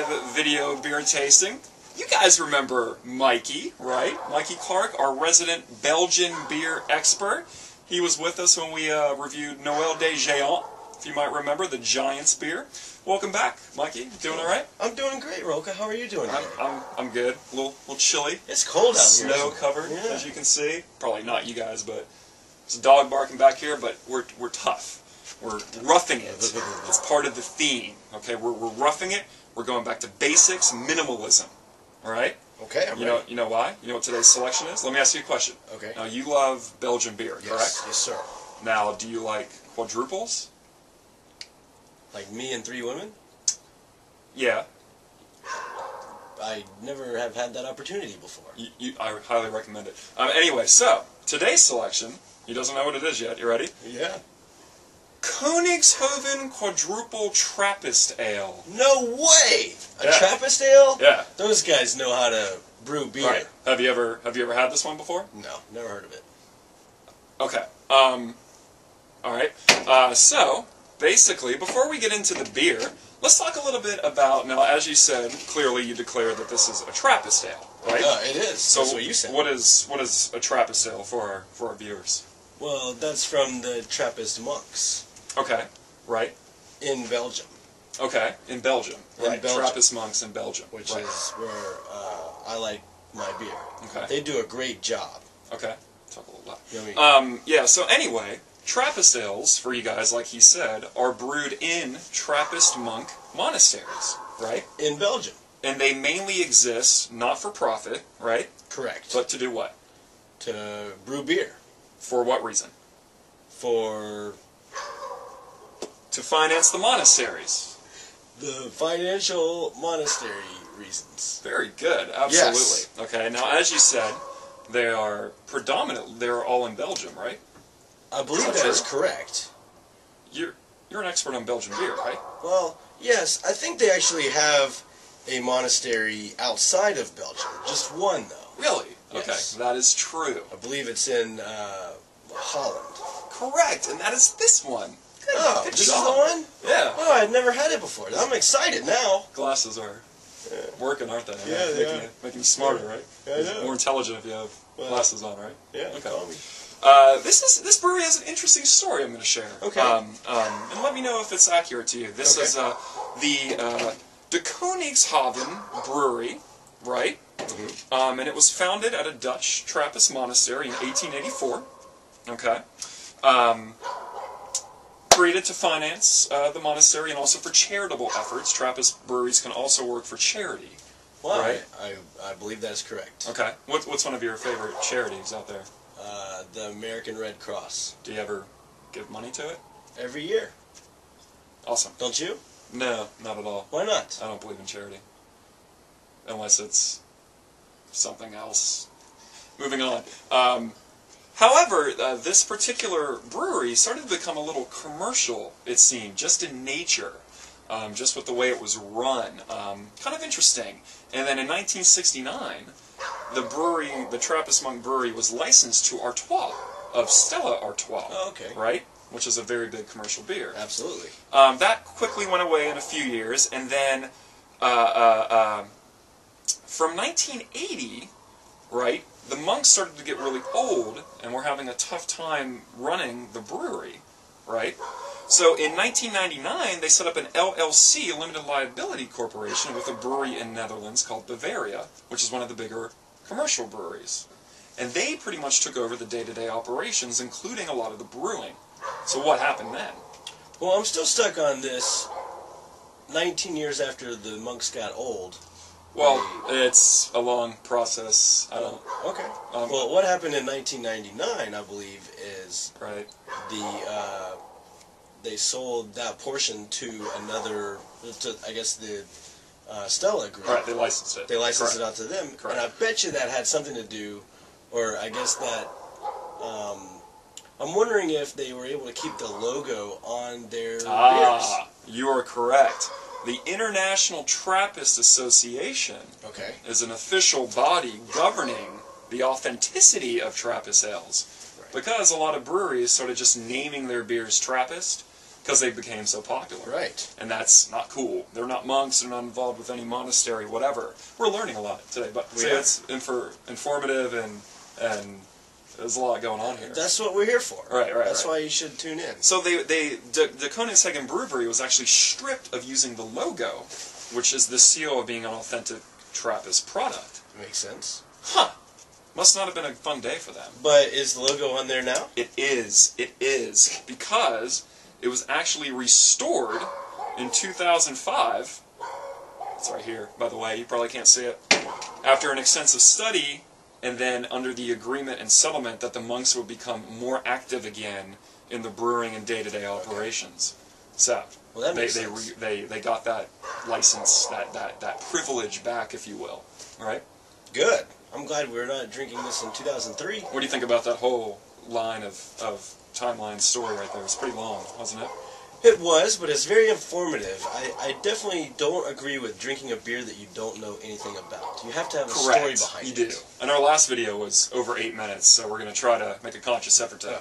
live video beer tasting. You guys remember Mikey, right? Mikey Clark, our resident Belgian beer expert. He was with us when we reviewed Noël des Géants, if you might remember, the Giants beer. Welcome back, Mikey. Doing all right? I'm doing great, Rolka. How are you doing today? I'm good. A little chilly. It's cold out here. Snow covered, as you can see. Probably not you guys, but there's a dog barking back here. But we're tough. We're roughing it. It's part of the theme. Okay, we're roughing it. We're going back to basics, minimalism. All right? Okay, I'm ready. You know why? You know what today's selection is? Let me ask you a question. Okay. Now, you love Belgian beer, correct? Yes, sir. Now, do you like quadruples? Like me and 3 women? Yeah. I never have had that opportunity before. I highly recommend it. Anyway, so, today's selection, he doesn't know what it is yet. You ready? Yeah. Koningshoeven Quadrupel Trappist Ale. No way! A Yeah. Trappist ale? Yeah. Those guys know how to brew beer. Right. Have you ever had this one before? No, never heard of it. Okay. Alright. So, basically, before we get into the beer, let's talk a little bit about, now, as you said, clearly you declare that this is a Trappist ale, right? It is. So that's what you said. What is a Trappist ale for our viewers? Well, that's from the Trappist monks. Okay. Right. In Belgium. Okay. In Belgium. In Right. Belgium. Trappist monks in Belgium. Which right. is where I like my beer. Okay. They do a great job. Okay. Talk a little loud. You know what I mean? Yeah, so anyway, Trappist ales, for you guys, like he said, are brewed in Trappist monk monasteries, right? In Belgium. And they mainly exist not for profit, right? Correct. But to do what? To brew beer. For what reason? To finance the monasteries. The financial monastery reasons. Very good, absolutely. Yes. Okay, now as you said, they're all in Belgium, right? I believe that that true? is correct. You're an expert on Belgian beer, right? Well, yes, I think they actually have a monastery outside of Belgium. Just one, though. Really? Yes. Okay, that is true. I believe it's in Holland. Correct, and that is this one. Good this job. is the one? Yeah. Oh, I've never had it before. I'm excited now. Glasses are working, aren't they? Yeah, they are. Making you smarter, right? Yeah, I know. More intelligent if you have glasses on, right? Yeah, Okay. call me. This brewery has an interesting story I'm going to share. Okay. And let me know if it's accurate to you. This is the Koningshoeven Brewery, right? Mm-hmm. And it was founded at a Dutch Trappist monastery in 1884. Okay. Created to finance the monastery and also for charitable efforts. Trappist breweries can also work for charity. Well, right? I believe that is correct. Okay. What's one of your favorite charities out there? The American Red Cross. Do you ever give money to it? Every year. Awesome. Don't you? No, not at all. Why not? I don't believe in charity. Unless it's something else. Moving on. However, this particular brewery started to become a little commercial, it seemed, just in nature. Just with the way it was run. Kind of interesting. And then in 1969, the Trappist Monk Brewery was licensed to Artois, of Stella Artois. Oh, okay. Right? Which is a very big commercial beer. Absolutely. That quickly went away in a few years, and then from 1980, right, the monks started to get really old, and were having a tough time running the brewery, right? So in 1999, they set up an LLC, a limited liability corporation, with a brewery in Netherlands called Bavaria, which is one of the bigger commercial breweries. And they pretty much took over the day-to-day operations, including a lot of the brewing. So what happened then? Well, I'm still stuck on this. 19 years after the monks got old. Well, it's a long process. I don't... Okay. Well, what happened in 1999, I believe, is right. They sold that portion to another, I guess the Stella group. Right, they licensed it. They licensed it out to them. Correct. And I bet you that had something to do, or I guess that, I'm wondering if they were able to keep the logo on their beers. You are correct. The International Trappist Association is an official body governing the authenticity of Trappist ales. Right. Because a lot of breweries started just naming their beers Trappist, because they became so popular. Right. And that's not cool. They're not monks. They're not involved with any monastery, whatever. We're learning a lot today, but it's informative and there's a lot going on here. That's what we're here for. Right. That's why you should tune in. So the Koningshoeven Brewery was actually stripped of using the logo, which is the seal of being an authentic Trappist product. Makes sense. Huh. Must not have been a fun day for them. But is the logo on there now? It is. It is. Because it was actually restored in 2005. It's right here, by the way. You probably can't see it. After an extensive study, and then under the agreement and settlement that the monks would become more active again in the brewing and day-to-day operations. So, well, that makes sense. They got that license, that privilege back, if you will. Right? Good. I'm glad we're not drinking this in 2003. What do you think about that whole line of timeline story right there? It's pretty long, wasn't it? It was, but it's very informative. I definitely don't agree with drinking a beer that you don't know anything about. You have to have a story behind it. You do. And our last video was over 8 minutes, so we're going to try to make a conscious effort to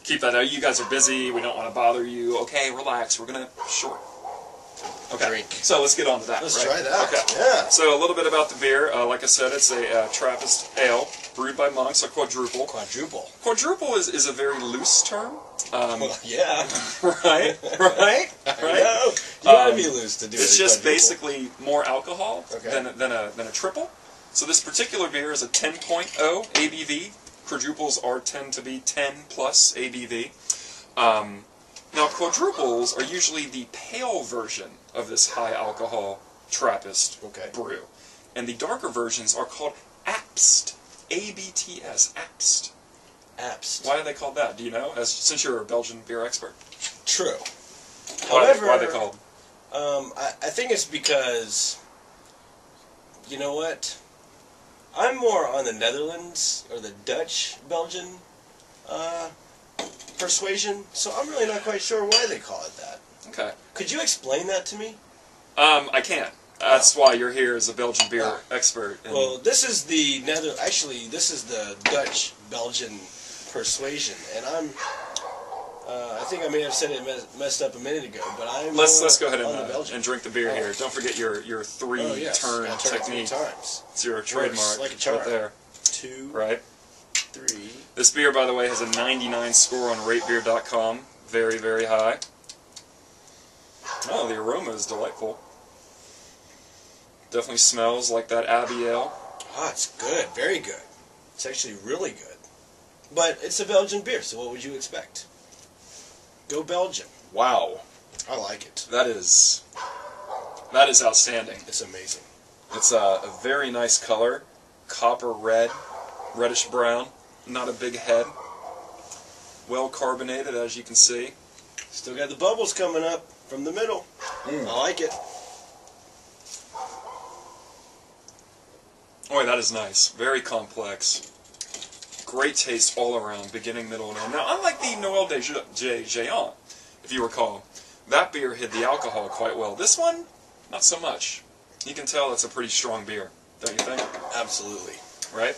keep that out. You guys are busy. We don't want to bother you. Okay, relax. We're going to short. Okay, drink. So let's get on to that. Let's try that. Okay. Yeah. So a little bit about the beer. Like I said, it's a Trappist ale brewed by monks, a quadruple. Quadrupel. Quadruple is a very loose term. Well, yeah. Right? No, you gotta be loose to do it. It's just basically more alcohol than a triple. So this particular beer is a 10.0 ABV. Quadruples tend to be 10 plus ABV. Now quadruples are usually the pale version of this high alcohol Trappist brew, and the darker versions are called Apst. ABTS. Apst. Apst. Why are they called that? Do you know? Since you're a Belgian beer expert. True. However, why are they called? I think it's because, you know what? I'm more on the Netherlands or the Dutch Belgian persuasion, so I'm really not quite sure why they call it that. Okay. Could you explain that to me? I can't. That's why you're here as a Belgian beer expert. Well, this is the this is the Dutch Belgian persuasion, and I think I may have said it messed up a minute ago, but I'm let's go ahead and drink the beer here. Don't forget your three-turn technique. 3 times. It's your trademark like a charm. right there. 2, right? 3. This beer, by the way, has a 99 score on ratebeer.com. Very, very high. Oh, the aroma is delightful. Definitely smells like that Abbey Ale. Oh, it's good. Very good. It's actually really good. But it's a Belgian beer, so what would you expect? Go Belgium. Wow. I like it. That is outstanding. It's amazing. It's a very nice color. Copper red. Reddish brown. Not a big head. Well carbonated, as you can see. Still got the bubbles coming up from the middle. I like it. Oh, that is nice. Very complex. Great taste all around, beginning, middle, and end. Now, unlike the Noël de Géant, if you recall, that beer hid the alcohol quite well. This one, not so much. You can tell it's a pretty strong beer, don't you think? Absolutely. Right?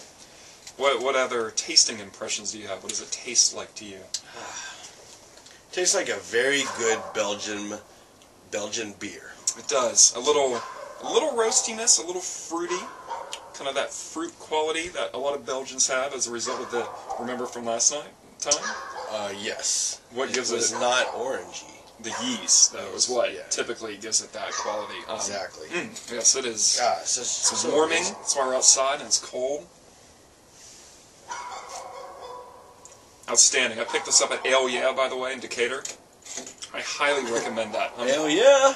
What other tasting impressions do you have? What does it taste like to you? Tastes like a very good Belgian beer. It does. A little roastiness, a little fruity. Kind of that fruit quality that a lot of Belgians have as a result of the, remember from last time? Yes. What gives it? It was not orangey. The yeast, though, is what typically gives it that quality. Exactly. Yes, it is. It's warming. amazing. That's why we're outside and it's cold. Outstanding. I picked this up at Ale Yeah, by the way, in Decatur. I highly recommend that. Ale Yeah!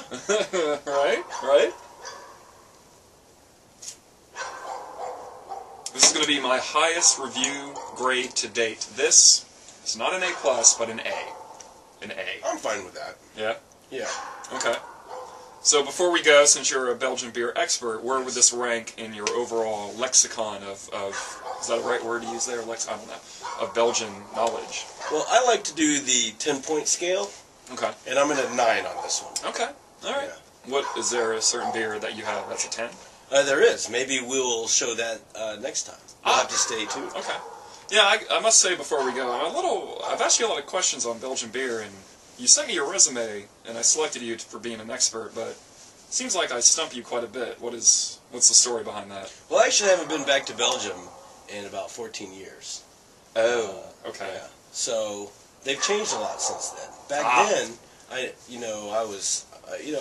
Right? This is going to be my highest review grade to date. This is not an A+, but an A. An A. I'm fine with that. Yeah? Yeah. Okay. So before we go, since you're a Belgian beer expert, where would this rank in your overall lexicon of is that a right word to use there? I don't know. Of Belgian knowledge. Well, I like to do the 10-point scale. Okay. And I'm at a 9 on this one. Okay. All right. Yeah. Is there a certain beer that you have that's a 10? There is. Maybe we'll show that next time. You'll have to stay tuned. Okay. Yeah, I must say before we go, I've asked you a lot of questions on Belgian beer, and you sent me your resume, and I selected you for being an expert, but seems like I stump you quite a bit. What's the story behind that? Well, I actually haven't been back to Belgium in about 14 years. Oh, okay. Yeah. So they've changed a lot since then. Back then, I was,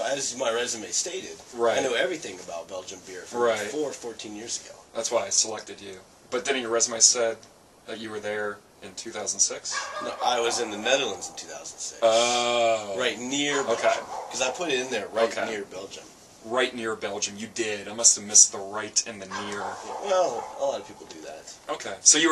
as my resume stated, right. I know everything about Belgian beer from right. 14 years ago. That's why I selected you. But didn't your resume said that you were there in 2006? No, I was in the Netherlands in 2006. Oh. Right near Belgium. Okay. Because I put it in there near Belgium. Right near Belgium. You did. I must have missed the right and the near. Well, a lot of people do that. Okay. So you were